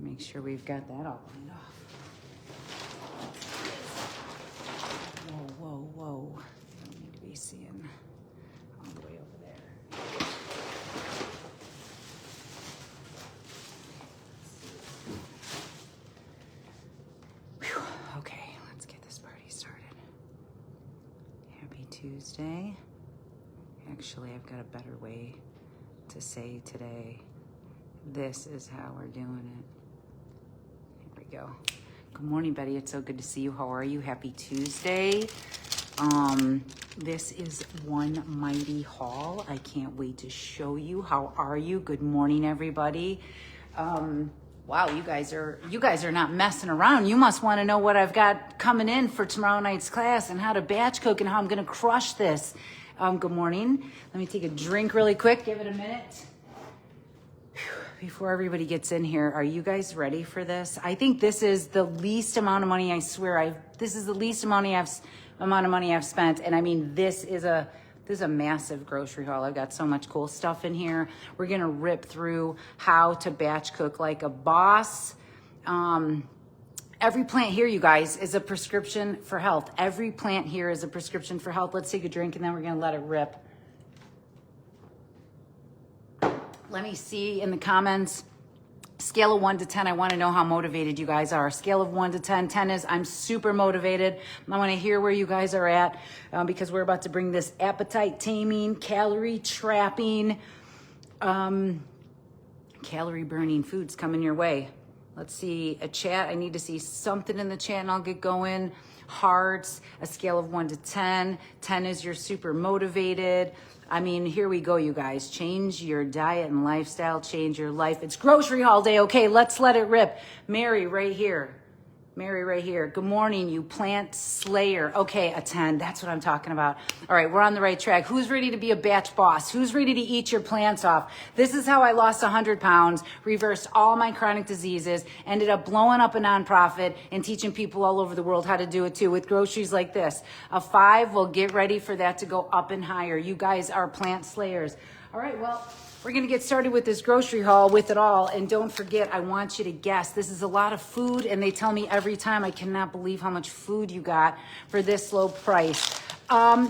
Make sure we've got that all lined off. Whoa, whoa, whoa. I don't need to be seeing all the way over there. Whew. Okay, let's get this party started. Happy Tuesday. Actually, I've got a better way to say today. This is how we're doing it. Here we go. Good morning, Betty. It's so good to see you. How are you? Happy Tuesday. This is one mighty haul. I can't wait to show you. How are you? Good morning, everybody. Wow, you guys are not messing around. You must want to know what I've got coming in for tomorrow night's class and how to batch cook and how I'm going to crush this. Good morning. Let me take a drink really quick. Give it a minute. Before everybody gets in here, are you guys ready for this? I think this is the least amount of money, I swear, this is the least amount of money I've spent. And I mean, this is a massive grocery haul. I've got so much cool stuff in here. We're gonna rip through how to batch cook like a boss. Every plant here, you guys, is a prescription for health. Every plant here is a prescription for health. Let's take a drink and then we're gonna let it rip. Let me see in the comments, scale of 1 to 10. I want to know how motivated you guys are. Scale of 1 to 10. 10 is I'm super motivated. I want to hear where you guys are at because we're about to bring this appetite taming, calorie trapping, calorie burning foods coming your way. Let's see a chat. I need to see something in the chat and I'll get going. Hearts, a scale of 1 to 10. 10 is you're super motivated. I mean, here we go, you guys. Change your diet and lifestyle, change your life. It's grocery haul day. Okay, let's let it rip. Mary right here. Mary right here. Good morning, you plant slayer. Okay, a 10. That's what I'm talking about. All right, we're on the right track. Who's ready to be a batch boss? Who's ready to eat your plants off? This is how I lost 100 pounds, reversed all my chronic diseases, ended up blowing up a nonprofit and teaching people all over the world how to do it too with groceries like this. A 5, we'll get ready for that to go up and higher. You guys are plant slayers. All right, well, we're going to get started with this grocery haul with it all. And don't forget, I want you to guess. This is a lot of food, and they tell me every time, I cannot believe how much food you got for this low price.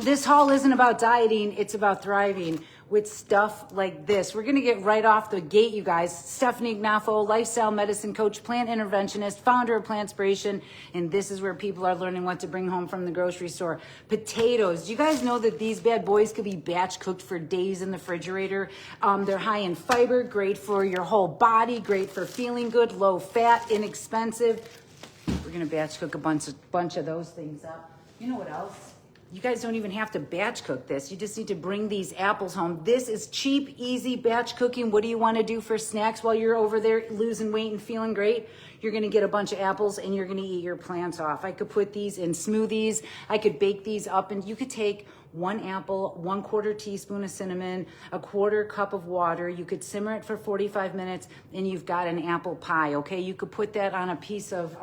This haul isn't about dieting. It's about thriving with stuff like this. We're going to get right off the gate, you guys. Stephanie Ignafo, lifestyle medicine coach, plant interventionist, founder of Plantspiration. And this is where people are learning what to bring home from the grocery store. Potatoes. Do you guys know that these bad boys could be batch cooked for days in the refrigerator? They're high in fiber, great for your whole body, great for feeling good, low fat, inexpensive. We're going to batch cook a bunch of those things up. You know what else? You guys don't even have to batch cook this. You just need to bring these apples home. This is cheap, easy batch cooking. What do you want to do for snacks while you're over there losing weight and feeling great? You're going to get a bunch of apples and you're going to eat your plants off. I could put these in smoothies. I could bake these up and you could take 1 apple, 1/4 teaspoon of cinnamon, a 1/4 cup of water. You could simmer it for 45 minutes and you've got an apple pie, okay? You could put that on a piece of,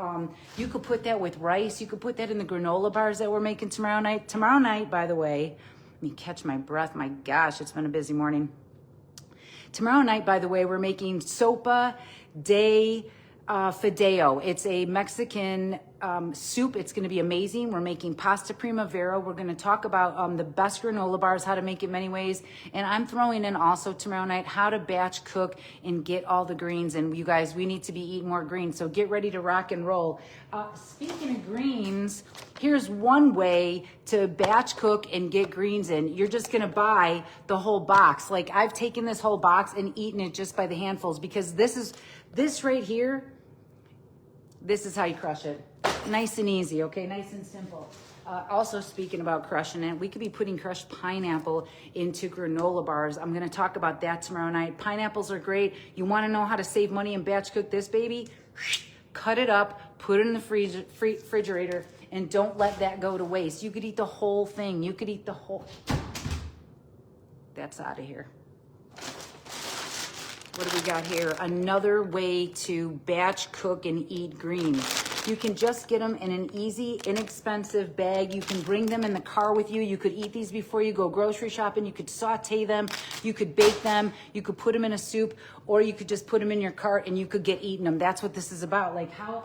you could put that with rice. You could put that in the granola bars that we're making tomorrow night. Tomorrow night, by the way, let me catch my breath. My gosh, it's been a busy morning. Tomorrow night, by the way, we're making Sopa de Fideo. It's a Mexican soup. It's going to be amazing. We're making pasta Primavera. We're going to talk about the best granola bars, how to make it many ways. And I'm throwing in also tomorrow night how to batch cook and get all the greens. And you guys, we need to be eating more greens. So get ready to rock and roll. Speaking of greens, here's one way to batch cook and get greens in. You're just going to buy the whole box. Like I've taken this whole box and eaten it just by the handfuls because this right here, this is how you crush it. Nice and easy, okay? Nice and simple. Also speaking about crushing it, we could be putting crushed pineapple into granola bars. I'm going to talk about that tomorrow night. Pineapples are great. You want to know how to save money and batch cook this baby? Cut it up, put it in the refrigerator, and don't let that go to waste. You could eat the whole thing. You could eat the whole... That's out of here. What do we got here? Another way to batch cook and eat greens. You can just get them in an easy, inexpensive bag. You can bring them in the car with you. You could eat these before you go grocery shopping. You could saute them. You could bake them. You could put them in a soup, or you could just put them in your cart and you could get eating them. That's what this is about. Like how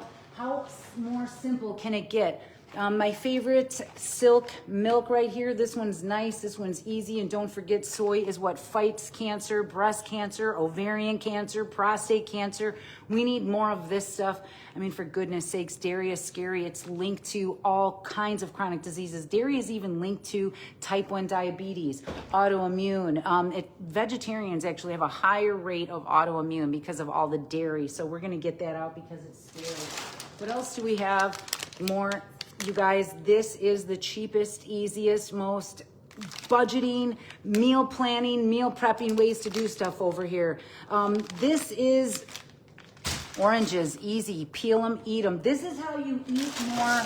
more simple can it get? My favorite silk milk right here. This one's nice. This one's easy. And don't forget, soy is what fights cancer, breast cancer, ovarian cancer, prostate cancer. We need more of this stuff. I mean, for goodness sakes, dairy is scary. It's linked to all kinds of chronic diseases. Dairy is even linked to type 1 diabetes, autoimmune. Vegetarians actually have a higher rate of autoimmune because of all the dairy. So we're going to get that out because it's scary. What else do we have? More. You guys, this is the cheapest, easiest, most budgeting, meal planning, meal prepping ways to do stuff over here. This is oranges, easy, peel them, eat them. This is how you eat more,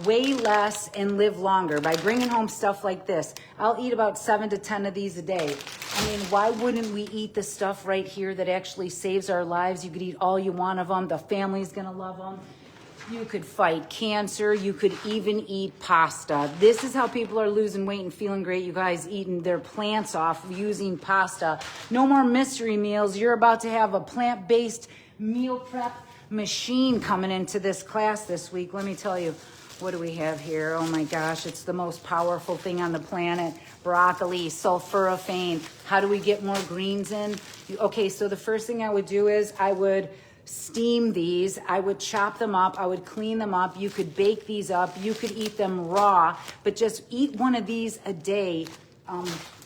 way less, and live longer, by bringing home stuff like this. I'll eat about 7 to 10 of these a day. I mean, why wouldn't we eat the stuff right here that actually saves our lives? You could eat all you want of them. The family's gonna love them. You could fight cancer. You could even eat pasta. This is how people are losing weight and feeling great, you guys, eating their plants off using pasta. No more mystery meals. You're about to have a plant-based meal prep machine coming into this class this week. Let me tell you, what do we have here? Oh my gosh, it's the most powerful thing on the planet. Broccoli, sulforaphane. How do we get more greens in? Okay, so the first thing I would do is I would steam these. I would chop them up. I would clean them up. You could bake these up. You could eat them raw, but just eat one of these a day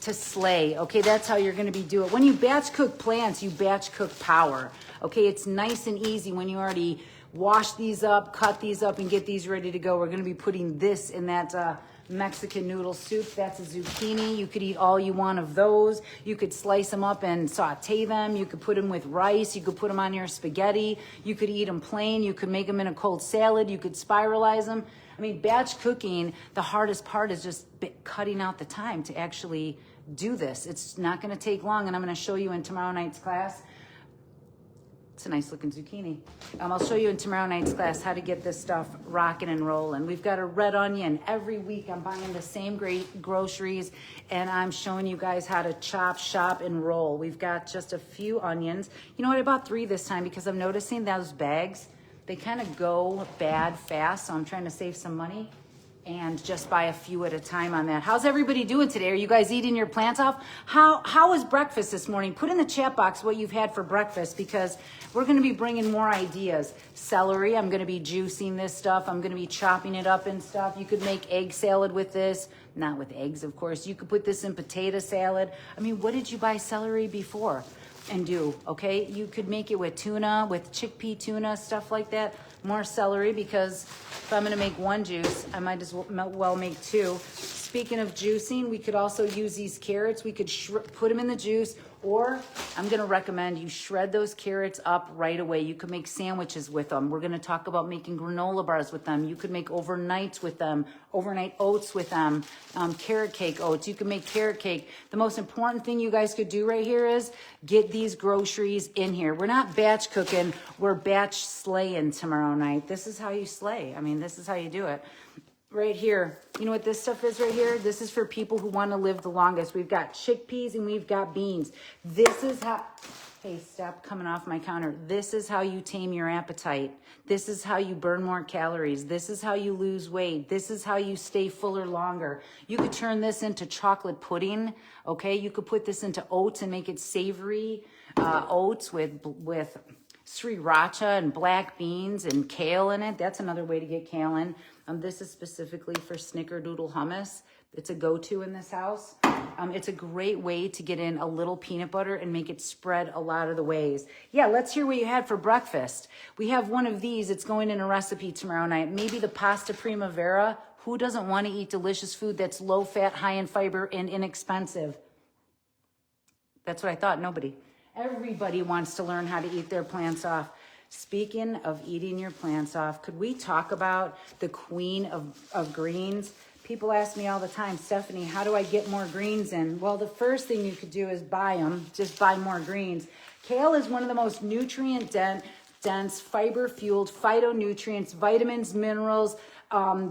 to slay. Okay, that's how you're going to be doing it. When you batch cook plants, you batch cook power. Okay, it's nice and easy when you already wash these up, cut these up, and get these ready to go. We're going to be putting this in that Mexican noodle soup. That's a zucchini. You could eat all you want of those. You could slice them up and saute them. You could put them with rice. You could put them on your spaghetti. You could eat them plain. You could make them in a cold salad. You could spiralize them. I mean, batch cooking, the hardest part is just cutting out the time to actually do this. It's not going to take long, and I'm going to show you in tomorrow night's class. It's a nice looking zucchini. I'll show you in tomorrow night's class how to get this stuff rocking and rolling. We've got a red onion. Every week I'm buying the same great groceries and I'm showing you guys how to chop, shop, and roll. We've got just a few onions. You know what, I bought 3 this time because I'm noticing those bags, they kind of go bad fast, so I'm trying to save some money and just buy a few at a time on that. How's everybody doing today? Are you guys eating your plants off? How was breakfast this morning? Put in the chat box what you've had for breakfast because we're going to be bringing more ideas. Celery, I'm going to be juicing this stuff. I'm going to be chopping it up and stuff. You could make egg salad with this. Not with eggs, of course. You could put this in potato salad. I mean, what did you buy celery before and do? Okay, you could make it with tuna, with chickpea tuna, stuff like that. More celery, because if I'm gonna make one juice, I might as well make 2. Speaking of juicing, we could also use these carrots. We could put them in the juice, or I'm gonna recommend you shred those carrots up right away. You could make sandwiches with them. We're gonna talk about making granola bars with them. You could make overnights with them, overnight oats with them, carrot cake oats. You can make carrot cake. The most important thing you guys could do right here is get these groceries in here. We're not batch cooking, we're batch slaying tomorrow night. This is how you slay. I mean, this is how you do it. Right here, you know what this stuff is right here? This is for people who want to live the longest. We've got chickpeas and we've got beans. This is how, hey, stop coming off my counter. This is how you tame your appetite. This is how you burn more calories. This is how you lose weight. This is how you stay fuller longer. You could turn this into chocolate pudding, okay? You could put this into oats and make it savory oats with sriracha and black beans and kale in it. That's another way to get kale in. This is specifically for snickerdoodle hummus. It's a go-to in this house. It's a great way to get in a little peanut butter and make it spread a lot of the ways. Yeah, let's hear what you had for breakfast. We have one of these. It's going in a recipe tomorrow night. Maybe the pasta primavera. Who doesn't want to eat delicious food that's low-fat, high in fiber, and inexpensive? That's what I thought. Nobody. Everybody wants to learn how to eat their plants off. Speaking of eating your plants off, could we talk about the queen of greens? People ask me all the time, Stephanie, how do I get more greens in? Well, the first thing you could do is buy them. Just buy more greens. Kale is one of the most nutrient-dense, dense, fiber-fueled, phytonutrients, vitamins, minerals.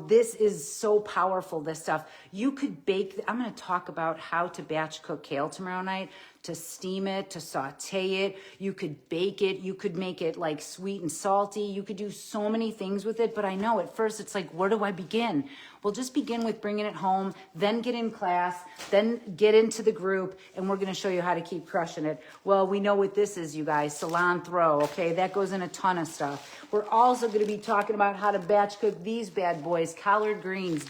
This is so powerful, this stuff. You could bake, I'm going to talk about how to batch cook kale tomorrow night, to steam it, to saute it. You could bake it. You could make it like sweet and salty. You could do so many things with it. But I know at first it's like, where do I begin? Well, just begin with bringing it home, then get in class, then get into the group, and we're going to show you how to keep crushing it. Well, we know what this is, you guys, cilantro, okay? That goes in a ton of stuff. We're also going to be talking about how to batch cook these bad boys, collard greens.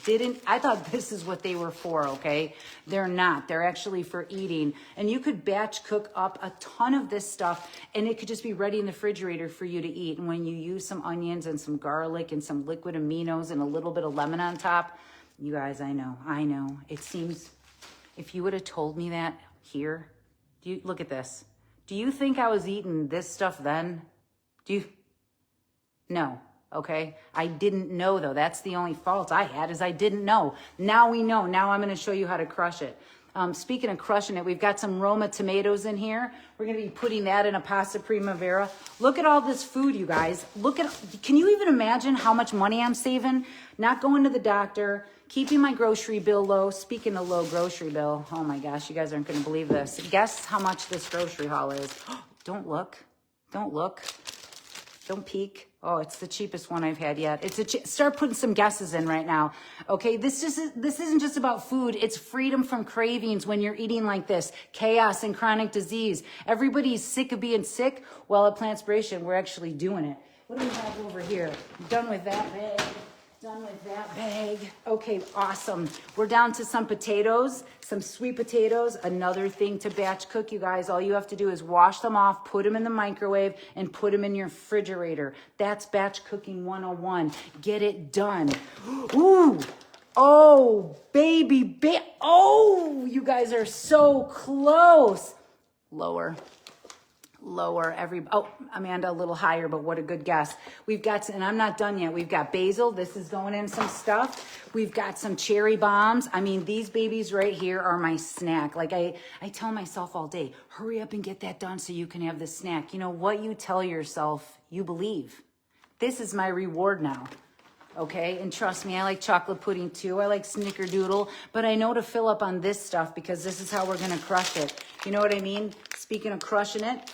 I thought this is what they were for, okay? They're not. They're actually for eating. And you could batch cook up a ton of this stuff, and it could just be ready in the refrigerator for you to eat. And when you use some onions and some garlic and some liquid aminos and a little bit of lemon on top, you guys, I know. It seems, if you would have told me that here, look at this. Do you think I was eating this stuff then? No, okay? I didn't know, though. That's the only fault I had, is I didn't know. Now we know. Now I'm going to show you how to crush it. Speaking of crushing it, we've got some Roma tomatoes in here. We're going to be putting that in a pasta primavera. Look at all this food, you guys. Can you even imagine how much money I'm saving? Not going to the doctor, keeping my grocery bill low. Speaking of low grocery bill, oh my gosh, you guys aren't going to believe this. Guess how much this grocery haul is. Don't look. Don't peek. Oh, it's the cheapest one I've had yet. Start putting some guesses in right now. Okay, this isn't just about food. It's freedom from cravings when you're eating like this. Chaos and chronic disease. Everybody's sick of being sick. Well, at Plantspiration, we're actually doing it. What do we have over here? Done with that bag. Okay, awesome. We're down to some potatoes, some sweet potatoes. Another thing to batch cook, you guys. All you have to do is wash them off, put them in the microwave, and put them in your refrigerator. That's batch cooking 101. Get it done. Ooh. Oh, baby. Oh, you guys are so close. Lower. Oh, Amanda, a little higher, but what a good guess. We've got, and I'm not done yet. We've got basil. This is going in some stuff. We've got some cherry bombs. I mean, these babies right here are my snack. Like I tell myself all day, hurry up and get that done so you can have the snack. You know, what you tell yourself, you believe. This is my reward now. Okay, and trust me, I like chocolate pudding too. I like snickerdoodle, but I know to fill up on this stuff because this is how we're gonna crush it. You know what I mean? Speaking of crushing it,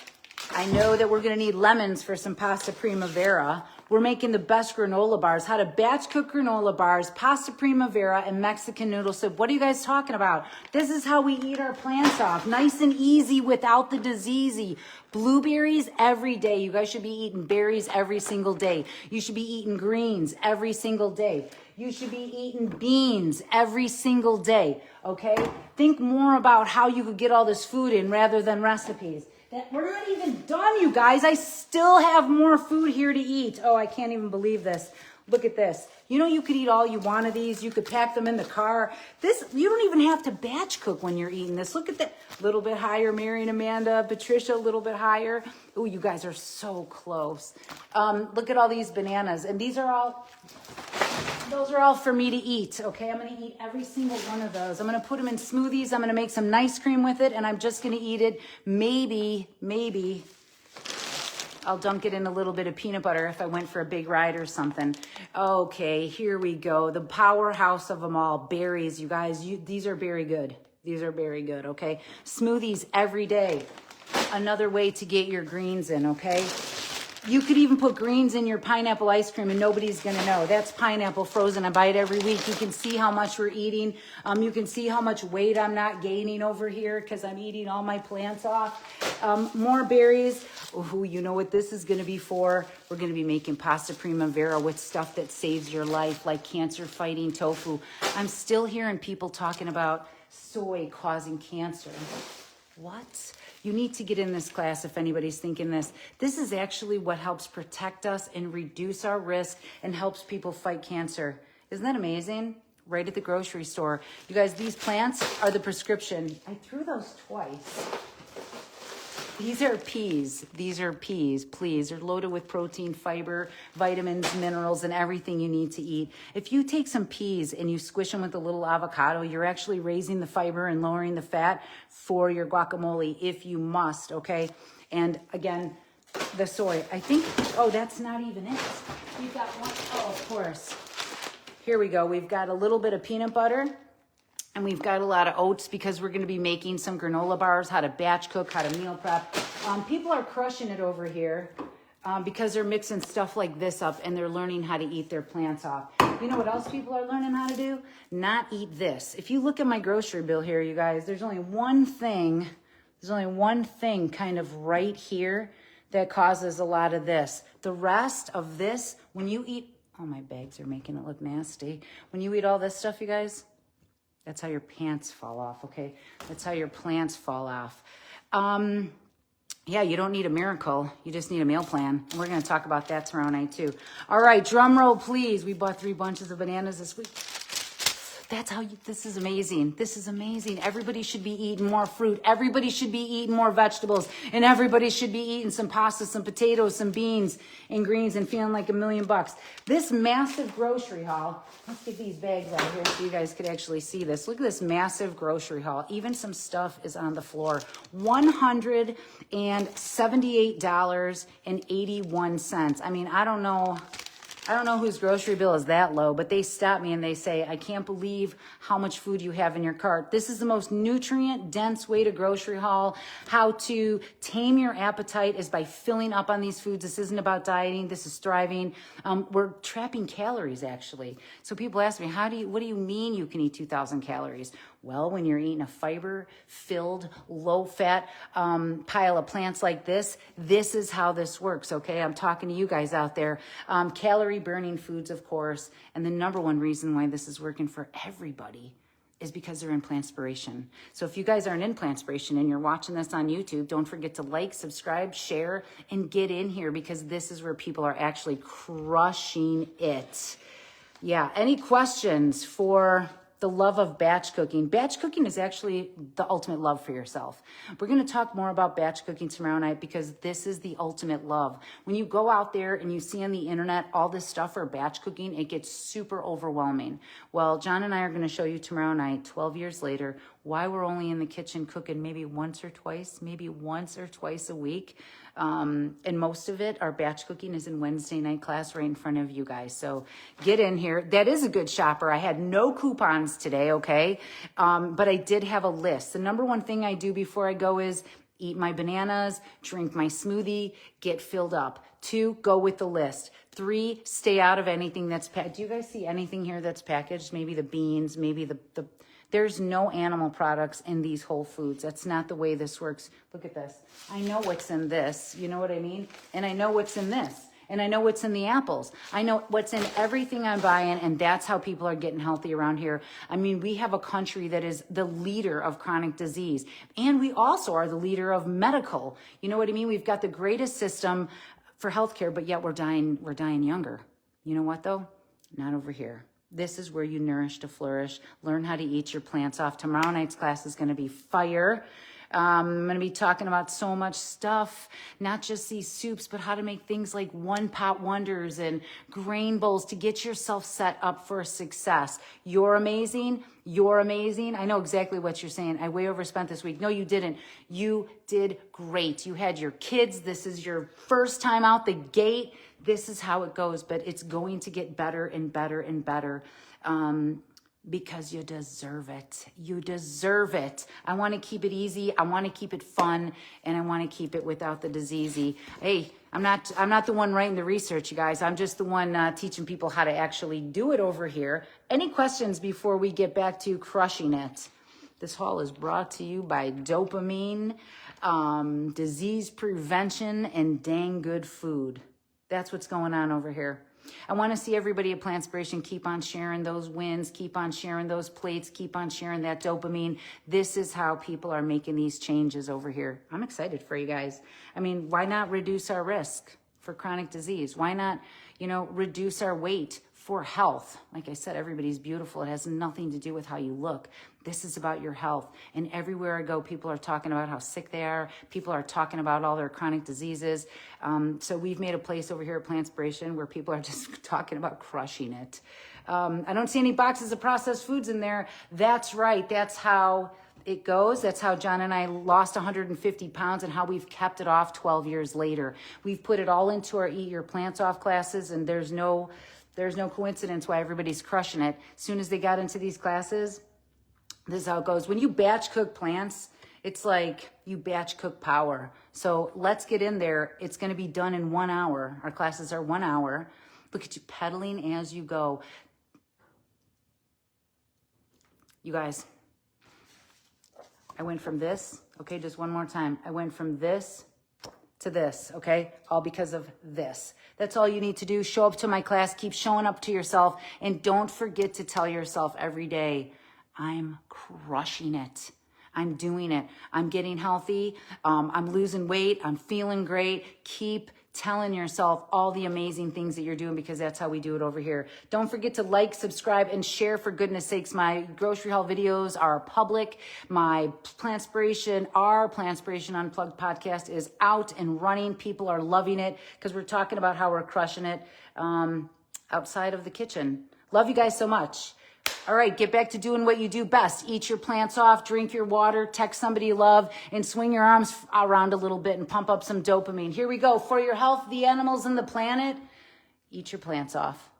I know that we're going to need lemons for some pasta primavera. We're making the best granola bars. How to batch cook granola bars, pasta primavera, and Mexican noodle soup. What are you guys talking about? This is how we eat our plants off. Nice and easy without the diseasey. Blueberries every day. You guys should be eating berries every single day. You should be eating greens every single day. You should be eating beans every single day, okay? Think more about how you could get all this food in rather than recipes. We're not even done, you guys. I still have more food here to eat. Oh, I can't even believe this. Look at this. You know, you could eat all you want of these. You could pack them in the car. You don't even have to batch cook when you're eating this. Look at that. A little bit higher, Mary and Amanda. Patricia, a little bit higher. Oh, you guys are so close. Look at all these bananas. And those are all for me to eat, okay? I'm going to eat every single one of those. I'm going to put them in smoothies. I'm going to make some nice cream with it, and I'm just going to eat it. Maybe I'll dunk it in a little bit of peanut butter if I went for a big ride or something. Okay, here we go. The powerhouse of them all, berries, you guys. These are very good. These are very good, okay? Smoothies every day. Another way to get your greens in, okay? You could even put greens in your pineapple ice cream and nobody's going to know. That's pineapple frozen. I buy it every week. You can see how much we're eating. You can see how much weight I'm not gaining over here because I'm eating all my plants off. More berries. Oh, you know what this is going to be for? We're going to be making pasta primavera with stuff that saves your life, like cancer-fighting tofu. I'm still hearing people talking about soy causing cancer. What? You need to get in this class if anybody's thinking this. This is actually what helps protect us and reduce our risk and helps people fight cancer. Isn't that amazing? Right at the grocery store. You guys, these plants are the prescription. I threw those twice. These are peas. These are peas, please. They're loaded with protein, fiber, vitamins, minerals, and everything you need to eat. If you take some peas and you squish them with a little avocado, you're actually raising the fiber and lowering the fat for your guacamole if you must, okay? And again, the soy. I think, oh, that's not even it. We've got one, oh, of course. Here we go. We've got a little bit of peanut butter and we've got a lot of oats because we're going to be making some granola bars, how to batch cook, how to meal prep. People are crushing it over here because they're mixing stuff like this up and they're learning how to eat their plants off. You know what else people are learning how to do? Not eat this. If you look at my grocery bill here, you guys, there's only one thing kind of right here that causes a lot of this. The rest of this, when you eat, oh, my bags are making it look nasty. When you eat all this stuff, you guys, that's how your pants fall off, okay? That's how your plants fall off. Yeah, you don't need a miracle. You just need a meal plan. And we're going to talk about that tomorrow night too. All right, drum roll, please. We bought 3 bunches of bananas this week. That's how you, this is amazing. This is amazing. Everybody should be eating more fruit. Everybody should be eating more vegetables. And everybody should be eating some pasta, some potatoes, some beans and greens and feeling like $1 million. This massive grocery haul, let's get these bags out here so you guys could actually see this. Look at this massive grocery haul. Even some stuff is on the floor. $178.81. I mean, I don't know whose grocery bill is that low, but they stop me and they say, I can't believe how much food you have in your cart. This is the most nutrient dense way to grocery haul. How to tame your appetite is by filling up on these foods. This isn't about dieting. This is thriving. We're trapping calories actually. So people ask me, what do you mean you can eat 2,000 calories? Well, when you're eating a fiber-filled, low-fat pile of plants like this is how this works, okay? I'm talking to you guys out there. Calorie-burning foods, of course, and the number one reason why this is working for everybody is because they're in Plantspiration. So if you guys aren't in Plantspiration and you're watching this on YouTube, don't forget to like, subscribe, share, and get in here because this is where people are actually crushing it. Yeah, any questions for the love of batch cooking? Batch cooking is actually the ultimate love for yourself. We're going to talk more about batch cooking tomorrow night because this is the ultimate love. When you go out there and you see on the internet all this stuff for batch cooking, it gets super overwhelming. Well, John and I are going to show you tomorrow night, 12 years later, why we're only in the kitchen cooking maybe once or twice a week. And most of it, our batch cooking is in Wednesday night class right in front of you guys. So get in here. That is a good shopper. I had no coupons today, okay? But I did have a list. The number one thing I do before I go is eat my bananas, drink my smoothie, get filled up. 2, go with the list. 3, stay out of anything that's packaged. Do you guys see anything here that's packaged? Maybe the beans, maybe there's no animal products in these Whole Foods. That's not the way this works. Look at this. I know what's in this. You know what I mean? And I know what's in this. And I know what's in the apples. I know what's in everything I'm buying, and that's how people are getting healthy around here. I mean, we have a country that is the leader of chronic disease. And we also are the leader of medical. You know what I mean? We've got the greatest system for healthcare, but yet we're dying younger. You know what, though? Not over here. This is where you nourish to flourish. Learn how to eat your plants off. Tomorrow night's class is going to be fire. I'm going to be talking about so much stuff, not just these soups, but how to make things like one-pot wonders and grain bowls to get yourself set up for success. You're amazing. You're amazing. I know exactly what you're saying. I way overspent this week. No, you didn't. You did great. You had your kids. This is your first time out the gate. This is how it goes, but it's going to get better and better and better. Because you deserve it. You deserve it. I want to keep it easy. I want to keep it fun, and I want to keep it without the diseasey. Hey, I'm not the one writing the research, you guys. I'm just the one teaching people how to actually do it over here. Any questions before we get back to crushing it? This haul is brought to you by dopamine, disease prevention, and dang good food. That's what's going on over here. I want to see everybody at Plantspiration keep on sharing those wins, keep on sharing those plates, keep on sharing that dopamine. This is how people are making these changes over here. I'm excited for you guys. I mean, why not reduce our risk for chronic disease? Why not, reduce our weight for health? Like I said, everybody's beautiful. It has nothing to do with how you look. This is about your health. And everywhere I go, people are talking about how sick they are. People are talking about all their chronic diseases. So we've made a place over here at Plantspiration where people are just talking about crushing it. I don't see any boxes of processed foods in there. That's right. That's how it goes. That's how John and I lost 150 pounds and how we've kept it off 12 years later. We've put it all into our Eat Your Plants Off classes, and there's no coincidence why everybody's crushing it. As soon as they got into these classes, this is how it goes. When you batch cook plants, it's like you batch cook power. So let's get in there. It's going to be done in 1 hour. Our classes are 1 hour. Look at you pedaling as you go. You guys, I went from this, okay, just one more time. I went from this to this, okay, all because of this. That's all you need to do. Show up to my class, keep showing up to yourself, and don't forget to tell yourself every day, I'm crushing it. I'm doing it. I'm getting healthy. I'm losing weight. I'm feeling great. Keep telling yourself all the amazing things that you're doing, because that's how we do it over here. Don't forget to like, subscribe, and share, for goodness sakes. My grocery haul videos are public. My our Plantspiration Unplugged podcast is out and running. People are loving it because we're talking about how we're crushing it outside of the kitchen. Love you guys so much. All right, get back to doing what you do best. Eat your plants off, drink your water, text somebody you love, and swing your arms around a little bit and pump up some dopamine. Here we go. For your health, the animals, and the planet, eat your plants off.